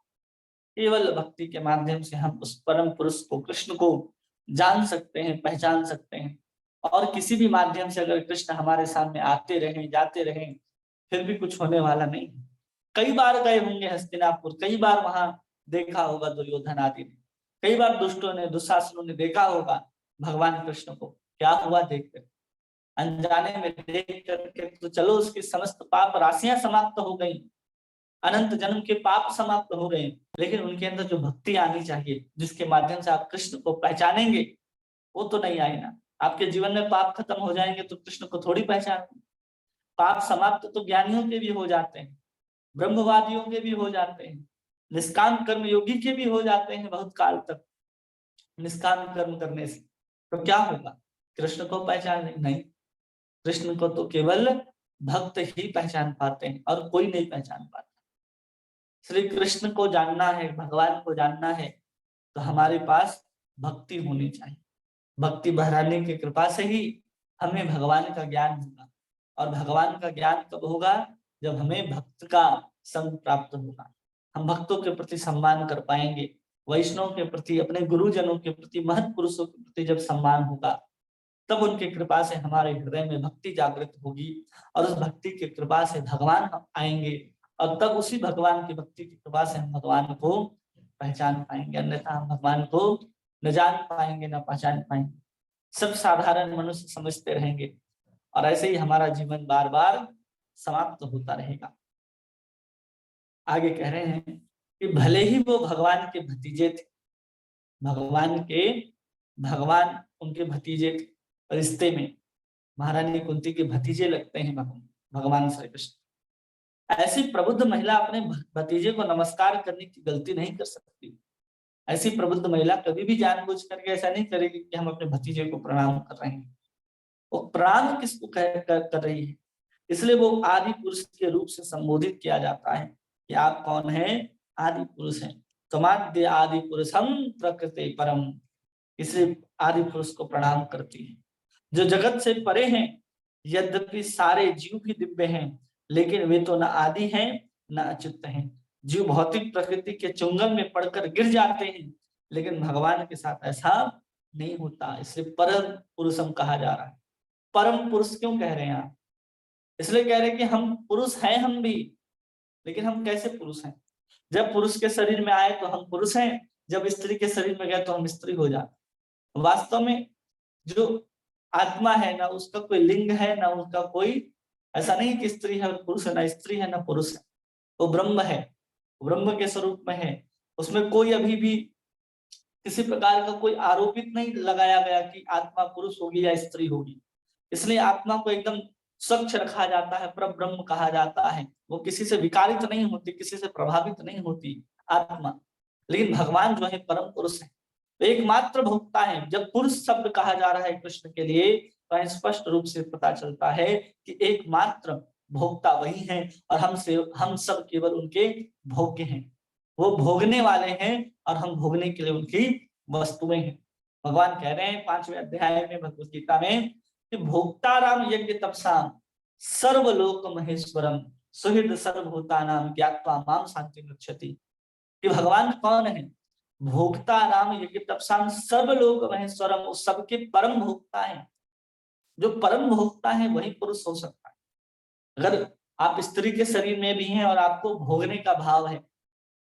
केवल भक्ति के माध्यम से हम उस परम पुरुष को, कृष्ण को जान सकते हैं, पहचान सकते हैं। और किसी भी माध्यम से अगर कृष्ण हमारे सामने आते रहें, जाते रहें, फिर भी कुछ होने वाला नहीं। कई बार गए होंगे हस्तिनापुर, कई बार वहां देखा होगा दुर्योधन आदि ने, कई बार दुष्टों ने, दुशासनों ने देखा होगा भगवान कृष्ण को। क्या हुआ देखकर? अनजाने में देख करके तो चलो उसकी समस्त पाप राशियां समाप्त हो गई, अनंत जन्म के पाप समाप्त हो गए, लेकिन उनके अंदर जो भक्ति आनी चाहिए, जिसके माध्यम से आप कृष्ण को पहचानेंगे, वो तो नहीं आई ना। आपके जीवन में पाप खत्म हो जाएंगे तो कृष्ण को थोड़ी पहचान। पाप समाप्त तो ज्ञानियों के भी हो जाते हैं, ब्रह्मवादियों के भी हो जाते हैं, निष्काम कर्म योगी के भी हो जाते हैं बहुत काल तक निष्काम कर्म करने से। तो क्या होगा? कृष्ण को पहचान नहीं। कृष्ण को तो केवल भक्त ही पहचान पाते हैं और कोई नहीं पहचान पाता। श्री कृष्ण को जानना है, भगवान को जानना है, तो हमारे पास भक्ति होनी चाहिए। भक्ति बहराने की कृपा से ही हमें भगवान का ज्ञान होगा। और भगवान का ज्ञान कब होगा? जब हमें भक्त का संग प्राप्त होगा। हम भक्तों के प्रति सम्मान कर पाएंगे, वैष्णव के प्रति, अपने गुरुजनों के प्रति, महत् पुरुषों के प्रति जब सम्मान होगा, तब उनकी कृपा से हमारे हृदय में भक्ति जागृत होगी और उस भक्ति की कृपा से भगवान आएंगे। और तब उसी भगवान की भक्ति की कृपा से हम भगवान को पहचान पाएंगे, अन्यथा हम भगवान को न जान पाएंगे, न पहचान पाएंगे। सब साधारण मनुष्य समझते रहेंगे और ऐसे ही हमारा जीवन बार बार समाप्त होता रहेगा। आगे कह रहे हैं कि भले ही वो भगवान के भतीजे थे, भगवान उनके भतीजे थे, रिश्ते में महारानी कुंती के भतीजे लगते हैं भगवान श्री कृष्ण। ऐसी प्रबुद्ध महिला अपने भतीजे को नमस्कार करने की गलती नहीं कर सकती। ऐसी प्रबुद्ध महिला कभी भी जानबूझ करके ऐसा नहीं करेगी कि हम अपने भतीजे को प्रणाम कर रहे हैं। वो प्रणाम किसको कर रही है? इसलिए वो आदि पुरुष के रूप से संबोधित किया जाता है कि आप कौन हैं? आदि पुरुष हैं। तमाद्य आदि पुरुष हम प्रकृति परम, इसलिए आदि पुरुष को प्रणाम करती है। जो जगत से परे हैं, यद्यपि सारे जीव भी दिव्य हैं, लेकिन वे तो न आदि हैं न अच्युत हैं। जीव भौतिक प्रकृति के चुंगल में पड़कर गिर जाते हैं, लेकिन भगवान के साथ ऐसा नहीं होता। इसलिए परम पुरुषम कहा जा रहा है। परम पुरुष क्यों कह रहे हैं आप? इसलिए कह रहे हैं कि हम पुरुष हैं, हम भी, लेकिन हम कैसे पुरुष हैं? जब पुरुष के शरीर में आए तो हम पुरुष हैं, जब स्त्री के शरीर में गए तो हम स्त्री हो जाते। वास्तव में जो आत्मा है ना, उसका कोई लिंग है ना, उसका कोई ऐसा नहीं कि स्त्री है और पुरुष है, ना स्त्री है ना पुरुष है। वो ब्रह्म है, ब्रह्म के स्वरूप में है। उसमें कोई अभी भी किसी प्रकार का कोई आरोपित नहीं लगाया गया कि आत्मा पुरुष होगी या स्त्री होगी। इसलिए आत्मा को एकदम स्वच्छ रखा जाता है, पर ब्रह्म कहा जाता है। वो किसी से विकारित नहीं होती, किसी से प्रभावित नहीं होती आत्मा। लेकिन भगवान जो है परम पुरुष है, तो एकमात्र भोक्ता है। जब पुरुष शब्द कहा जा रहा है कृष्ण के लिए, तो स्पष्ट रूप से पता चलता है कि एकमात्र भोक्ता वही है और हम सब केवल उनके भोग्य हैं। वो भोगने वाले हैं और हम भोगने के लिए उनकी वस्तुएं हैं। भगवान कह रहे हैं 5वें अध्याय में भगवत गीता में कि भोक्ता राम यज्ञ तपसाम सर्वलोक महेश्वरम सुहृद सर्वभूतानाम ज्ञात्वा माम शांति गच्छति। कि भगवान कौन है? भोक्ता राम यज्ञ तपसाम सर्वलोक महेश्वरम, उस सबके परम भोक्ता है। जो परम भोक्ता है वही पुरुष हो सकता है। अगर आप स्त्री के शरीर में भी हैं और आपको भोगने का भाव है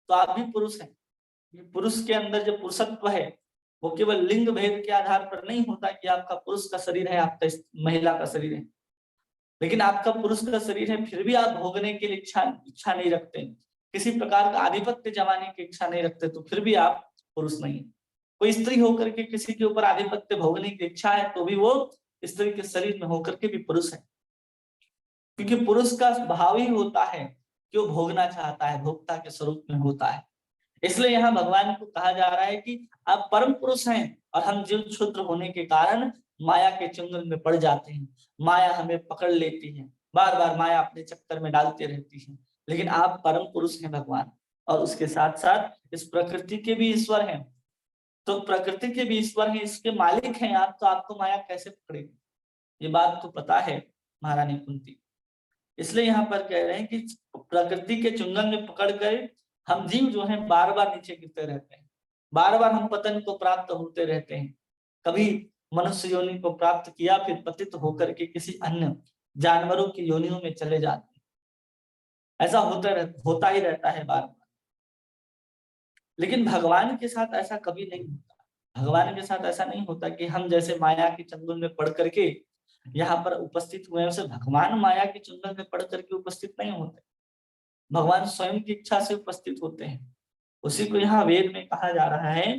तो आप भी पुरुष हैं। पुरुष के अंदर जो पुरुषत्व है वो केवल लिंग भेद के आधार पर नहीं होता कि आपका पुरुष का शरीर है, आपका महिला का शरीर है। लेकिन आपका पुरुष का शरीर है, फिर भी आप भोगने की इच्छा नहीं रखते, किसी प्रकार का आधिपत्य जमाने की इच्छा नहीं रखते, तो फिर भी आप पुरुष नहीं। कोई स्त्री होकर के किसी के ऊपर आधिपत्य भोगने की इच्छा है तो भी वो स्त्री के शरीर में होकर के भी पुरुष है। क्योंकि पुरुष का भाव ही होता है कि वो भोगना चाहता है, भोक्ता के स्वरूप में होता है। इसलिए यहाँ भगवान को कहा जा रहा है कि आप परम पुरुष हैं और हम जीव क्षुद्र होने के कारण माया के चंगुल में पड़ जाते हैं, माया हमें पकड़ लेती है, बार बार माया अपने चक्कर में डालती रहती है। लेकिन आप परम पुरुष हैं भगवान, और उसके साथ साथ इस प्रकृति के भी ईश्वर हैं। तो प्रकृति के भी ईश्वर हैं, इसके मालिक हैं आप, तो आपको माया कैसे पकड़ेगी? ये बात तो पता है महारानी कुंती। इसलिए यहाँ पर कह रहे हैं कि प्रकृति के चुंगल में पकड़कर हम जीव जो हैं बार बार नीचे गिरते रहते हैं, बार बार हम पतन को प्राप्त होते रहते हैं। कभी मनुष्य योनि को प्राप्त किया, फिर पतित होकर के किसी अन्य जानवरों की योनियों में चले जाते हैं। ऐसा होता ही रहता है बार बार। लेकिन भगवान के साथ ऐसा कभी नहीं होता। भगवान के साथ ऐसा नहीं होता कि हम जैसे माया के चंगुल में पढ़ करके यहाँ पर उपस्थित हुए हैं, उसे भगवान माया के चंगुल में पढ़ करके उपस्थित नहीं होते। भगवान स्वयं की इच्छा से उपस्थित होते हैं। उसी को यहाँ वेद में कहा जा रहा है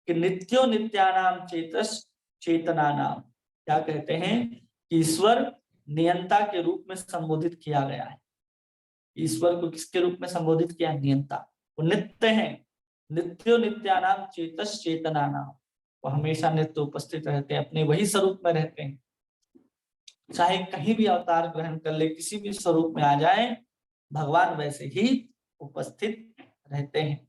कि नित्यो नित्यानाम चेतस चेतनानाम। क्या कहते हैं? ईश्वर नियंता के रूप में संबोधित किया गया है। ईश्वर को किसके रूप में संबोधित किया? नियंता। वो नित्य है, नित्यो नित्यानाम चेतस चेतनानाम। वो हमेशा नित्य उपस्थित रहते हैं, अपने वही स्वरूप में रहते हैं। चाहे कहीं भी अवतार ग्रहण कर ले, किसी भी स्वरूप में आ जाए, भगवान वैसे ही उपस्थित रहते हैं।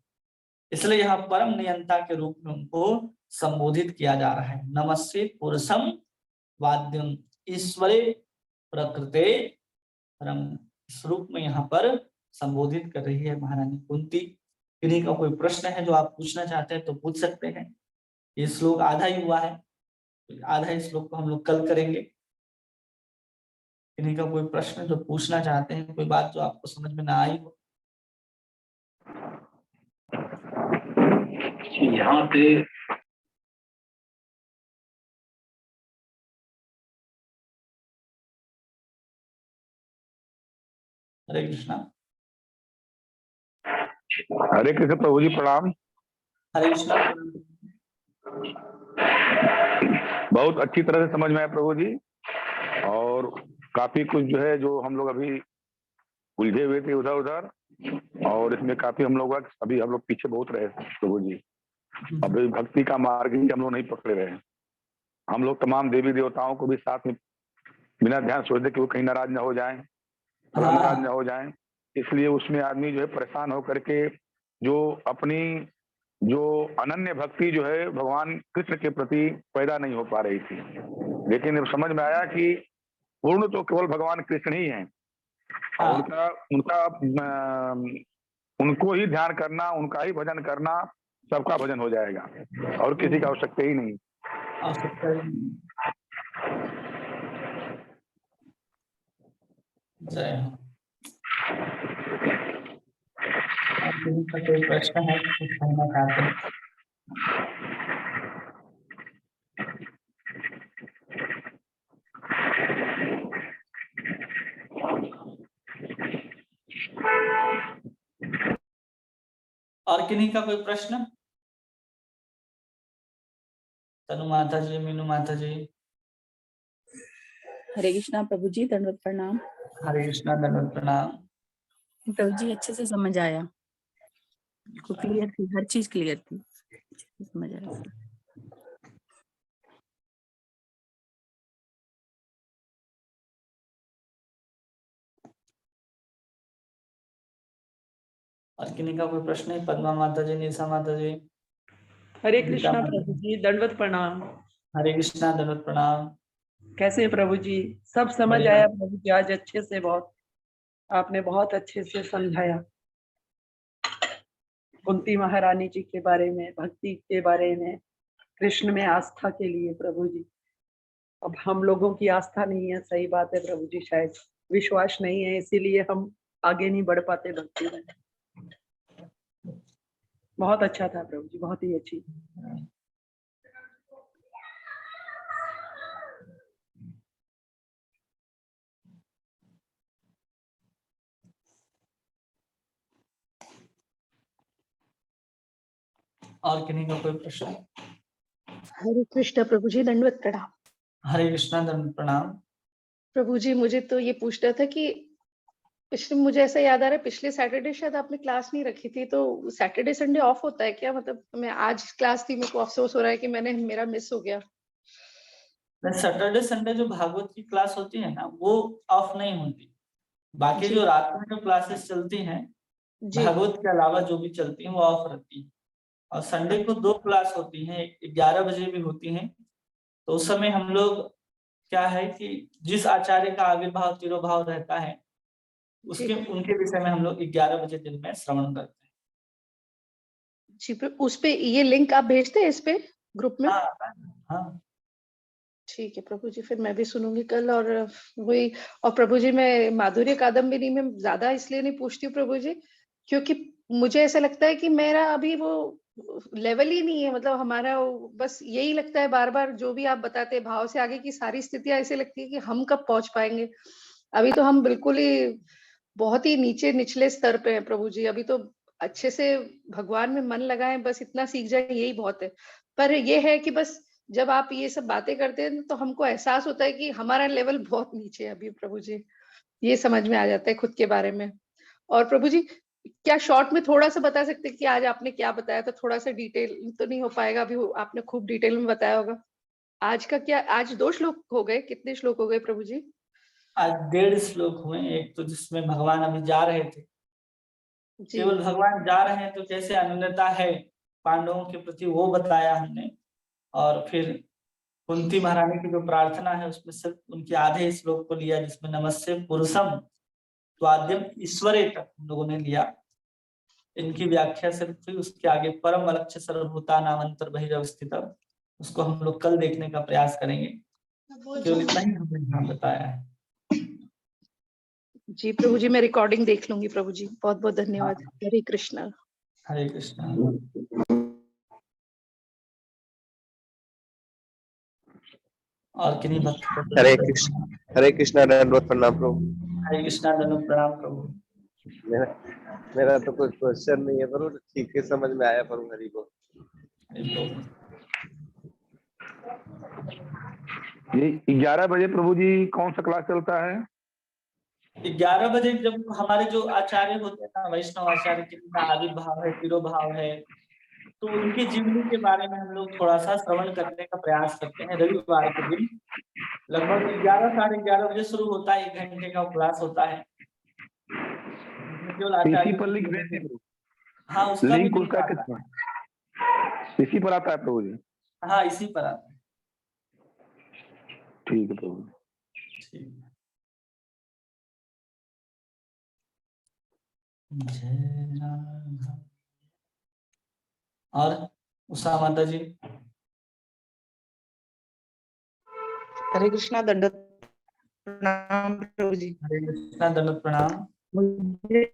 इसलिए यहाँ परम नियंता के रूप में उनको संबोधित किया जा रहा है। नमस्ते पुरुषम वाद्यम ईश्वरे प्रकृते परम। स्वरूप में यहाँ पर संबोधित कर रही है महारानी कुंती। किन्हीं का कोई प्रश्न है जो आप पूछना चाहते हैं तो पूछ सकते हैं। ये श्लोक आधा ही हुआ है, आधा ही श्लोक को हम लोग कल करेंगे। किन्हीं का कोई प्रश्न जो पूछना चाहते हैं, कोई बात जो आपको समझ में ना आई हो? यहाँ पे हरे कृष्णा। हरे कृष्ण प्रभु जी, प्रणाम। हरे कृष्णा। बहुत अच्छी तरह से समझ में आया प्रभु जी, और काफी कुछ जो है जो हम लोग अभी उलझे हुए थे उधर उधर, और इसमें काफी हम लोग पीछे बहुत रहे प्रभु जी। अभी भक्ति का मार्ग ही हम लोग नहीं पकड़े रहे। हम लोग तमाम देवी देवताओं को भी साथ में बिना ध्यान सोचते कि वो कहीं नाराज ना हो जाएं, नाराज ना हो जाएं, इसलिए उसमें आदमी जो है परेशान होकर के जो अपनी जो अनन्य भक्ति जो है भगवान कृष्ण के प्रति पैदा नहीं हो पा रही थी। लेकिन समझ में आया कि पूर्ण तो केवल भगवान कृष्ण ही हैं, और उनको ही ध्यान करना, उनका ही भजन करना, सबका भजन हो जाएगा, और किसी का आवश्यकता ही नहीं। जय हो। का कोई प्रश्न है तो कुछ कहना चाहते हैं? और किन्हीं का कोई प्रश्न? तनु माता जी, मीनू माता जी। हरे कृष्णा प्रभु जी, दंडवत प्रणाम। हरे कृष्णा, दंडवत प्रणाम। प्रभु जी अच्छे से समझ आया, क्लियर थी, हर चीज क्लियर थी, समझ आया। और किन्हीं का कोई प्रश्न है? पद्मा माता जी, निशा माता जी। हरे कृष्णा प्रभु जी, दंडवत प्रणाम। हरे कृष्णा, दंडवत प्रणाम। कैसे हैं प्रभु जी? सब समझ आया प्रभु जी, आज अच्छे से, बहुत आपने बहुत अच्छे से समझाया कुंती महारानी जी के बारे में, भक्ति के बारे में, कृष्ण में आस्था के लिए प्रभु जी। अब हम लोगों की आस्था नहीं है, सही बात है प्रभु जी, शायद विश्वास नहीं है, इसीलिए हम आगे नहीं बढ़ पाते भक्ति में। बहुत अच्छा था प्रभु जी, बहुत ही अच्छी। और किन्हीं का कोई प्रश्न? हरे कृष्णा प्रभु जी, दंडवत प्रणाम। हरे कृष्णा, दंडवत प्रणाम। प्रभु जी मुझे तो ये पूछना था कि पिछले मुझे ऐसा याद आ रहा है, पिछले सैटरडे शायद आपने क्लास नहीं रखी थी, तो सैटरडे संडे ऑफ होता है क्या? मतलब मैं आज क्लास थी, मेरे को अफसोस हो रहा है कि मेरा मिस हो गया। सैटरडे संडे जो भागवत की क्लास होती है ना, वो ऑफ नहीं होती। बाकी जी जो रात में जो क्लासेस चलती हैं जी भागवत के अलावा जो भी चलती हैं वो ऑफ रहती है। और संडे को 2 क्लास होती हैं, 11 बजे भी होती हैं। तो उस समय हम लोग क्या है कि जिस आचार्य का आविर्भाव तिरोभाव रहता है जी उनके विषय में हम लोग 11 बजे दिन में श्रवण करते हैं। जी। उस पे ये लिंक आप भेजते हैं इस पे ग्रुप में? हाँ हाँ ठीक है प्रभु जी, फिर मैं भी सुनूंगी कल। और वही, और प्रभु जी मैं माधुर्य कादम्बिनी में ज्यादा इसलिए नहीं पूछती हूँ प्रभु जी, क्योंकि मुझे ऐसा लगता है कि मेरा अभी वो लेवल ही नहीं है। मतलब हमारा बस यही लगता है बार बार, जो भी आप बताते हैं भाव से आगे की सारी स्थितियां ऐसे लगती है कि हम कब पहुंच पाएंगे। अभी तो हम बिल्कुल ही बहुत ही नीचे निचले स्तर पे हैं प्रभु जी। अभी तो अच्छे से भगवान में मन लगाएं, बस इतना सीख जाए यही बहुत है। पर ये है कि बस जब आप ये सब बातें करते हैं तो हमको एहसास होता है कि हमारा लेवल बहुत नीचे है अभी प्रभु जी। ये समझ में आ जाता है खुद के बारे में। और प्रभु जी, क्या शॉर्ट में थोड़ा सा बता सकते हैं कि आज आपने क्या बताया था? थोड़ा सा डिटेल तो नहीं हो पाएगा अभी, आपने खूब डिटेल में बताया होगा। आज का क्या, आज 2 श्लोक हो गए, कितने श्लोक हो गए प्रभु जी? आज 1.5 श्लोक हुए। एक तो जिसमें भगवान अभी जा रहे थे, जी केवल भगवान जा रहे हैं तो कैसे अनन्यता है पांडवों के प्रति वो बताया हमने। और फिर कुंती महारानी की जो प्रार्थना है उसमें सिर्फ उनके आधे श्लोक को लिया, जिसमें नमस्ते पुरुषम त्वाद्यम ईश्वरे तक हम लोगों ने लिया। इनकी व्याख्या सिर्फ हुई, उसके आगे परम अलक्ष्य सर्वभूता नामंतर बहिरवस्थित, उसको हम लोग कल देखने का प्रयास करेंगे। केवल इतना ही हमने यहाँ बताया है। जी प्रभु जी, मैं रिकॉर्डिंग देख लूंगी प्रभु जी। बहुत बहुत धन्यवाद। हाँ, हरे कृष्णा। हरे कृष्णा। और किन्हीं भक्त को हरे कृष्णा दंडवत प्रणाम प्रभु। हरे कृष्णा धनु प्रणाम प्रभु। मेरा मेरा तो कुछ क्वेश्चन नहीं है प्रभु, ठीक है समझ में आया प्रभु। हरि को ये 11 बजे प्रभु जी कौन सा क्लास चलता है? 11 बजे जब हमारे जो आचार्य होते हैं ना, वैष्णव आचार्य, किनका आविर्भाव है तिरोभाव है, तो उनकी जीवनी के बारे में हम लोग थोड़ा सा श्रवण करने का प्रयास करते हैं। रविवार के दिन लगभग 11 साढ़े 11 बजे शुरू होता है, 1 घंटे का क्लास होता है। केवल इसी आचार्य पर लिंक भेज दीजिए। हाँ, उसका भी लिंक लिंक उसका आता है। कितना इसी पर आता है प्रभु जी? हाँ, इसी पर आता है। ठीक है प्रभु। ठीक है। जय राम। और उषा माता जी। हरे कृष्णा दंडवत प्रणाम प्रभु जी। हरे कृष्णा दंडवत प्रणाम। मुझे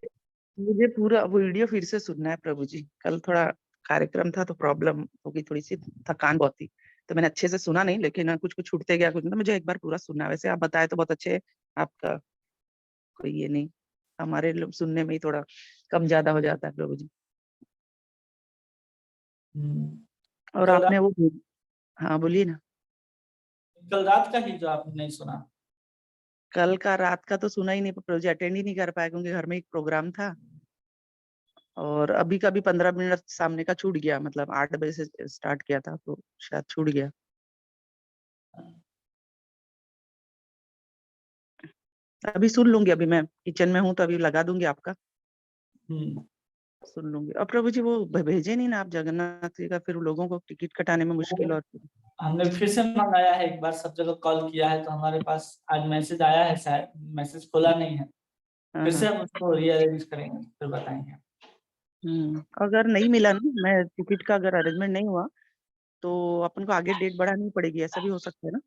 मुझे पूरा वीडियो फिर से सुनना है प्रभु जी। कल थोड़ा कार्यक्रम था तो प्रॉब्लम हो गई, थोड़ी सी थकान बहुत थी, तो मैंने अच्छे से सुना नहीं, लेकिन कुछ कुछ छूटते गया कुछ, तो मुझे एक बार पूरा सुनना है। वैसे आप बताए तो बहुत अच्छे, आपका कोई ये नहीं, हमारे लोग सुनने में ही थोड़ा कम ज्यादा हो जाता है प्रभु जी। और कल आपने वो, हाँ बोलिए ना। कल रात का ही जो आपने नहीं सुना। कल का रात का तो सुना ही नहीं प्रभु जी, अटेंड ही नहीं कर पाया क्योंकि घर में एक प्रोग्राम था। और अभी का भी 15 मिनट सामने का छूट गया, मतलब 8 बजे से स्टार्ट किया था तो शायद छूट गया। अभी सुन लूंगी, अभी मैं किचन में हूँ तो अभी लगा दूंगी आपका, सुन लूंगी। और प्रभु जी वो भेजे नहीं ना आप जगन्नाथ जी का, फिर लोगों को टिकट कटाने में मुश्किल। और हमने फिर से मंगाया है, एक बार सब जगह कॉल किया है तो हमारे पास आज मैसेज आया है, शायद मैसेज खोला नहीं है। फिर से हम उसको रीअरेंज करेंगे, फिर बताएंगे। अगर नहीं मिला ना, मैं टिकट का अगर अरेंजमेंट नहीं हुआ तो अपन को आगे डेट बढ़ानी पड़ेगी, ऐसा भी हो सकता है ना?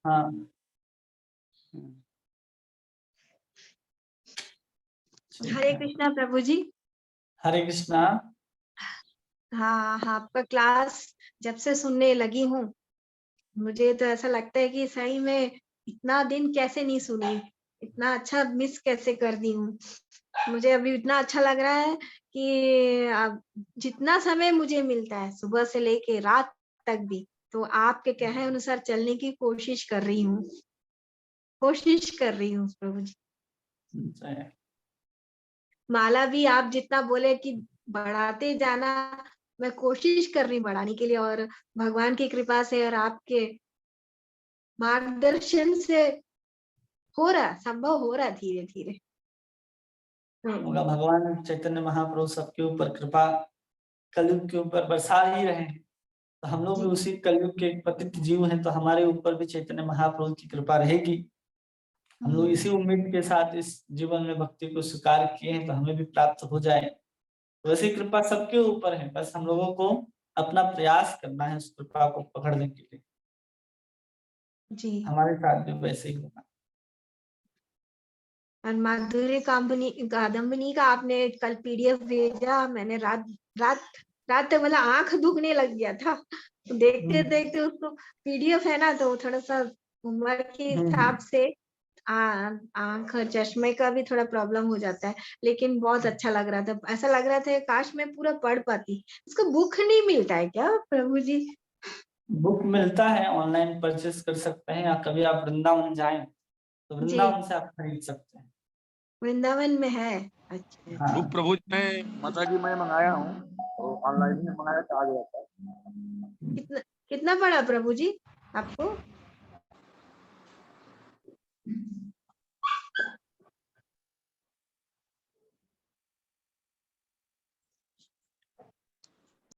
हाँ। हरे कृष्णा प्रभु जी। हरे कृष्णा। हाँ, आपका क्लास जब से सुनने लगी हूँ, मुझे तो ऐसा लगता है कि सही में इतना दिन कैसे नहीं सुनी, इतना अच्छा मिस कैसे कर दी हूँ। मुझे अभी इतना अच्छा लग रहा है कि अब जितना समय मुझे मिलता है सुबह से लेके रात तक भी, तो आपके कहे अनुसार चलने की कोशिश कर रही हूँ प्रभु जी। माला भी आप जितना बोले कि बढ़ाते जाना, मैं कोशिश कर रही बढ़ाने के लिए, और भगवान की कृपा से और आपके मार्गदर्शन से हो रहा, संभव हो रहा धीरे धीरे। होगा। भगवान चैतन्य महाप्रभु सबके ऊपर कृपा कलयुग के ऊपर बरसा ही रहे हैं, तो हम लोग भी जी। उसी कलयुग के पतित जीव हैं, तो हमारे ऊपर भी चैतन्य महाप्रभु की कृपा रहेगी। हम लोग इसी उम्मीद के साथ इस जीवन में भक्ति को स्वीकार किए हैं, तो हमें भी प्राप्त हो जाए। वैसे कृपा सबके ऊपर है, बस हम लोगों को अपना प्रयास करना है उस कृपा को पकड़ने के लिए। जी। हमारे साथ भी वैसे ही होगा। और माधुर्य कादम्बिनी का आपने कल पीडीएफ भेजा, मैंने रात रात रात तक मतलब आंख दुखने लग गया था देखते देखते उसको। पीडीएफ है ना, तो थोड़ा सा उम्र के हिसाब से आंख चश्मे का भी थोड़ा प्रॉब्लम हो जाता है, लेकिन बहुत अच्छा लग रहा था। ऐसा लग रहा था काश मैं पूरा पढ़ पाती। इसका बुक नहीं मिलता है क्या प्रभु जी? बुक मिलता है, ऑनलाइन परचेस कर सकते हैं, या कभी आप वृंदावन जाएं तो जी, वृंदावन से आप खरीद सकते हैं। वृंदावन में है। अच्छा। हाँ। बुक प्रभु जी मैं माता जी मैं मंगाया हूँ, तो ऑनलाइन ही मंगाया था, आ गया था। कितना कितना पड़ा प्रभु जी आपको?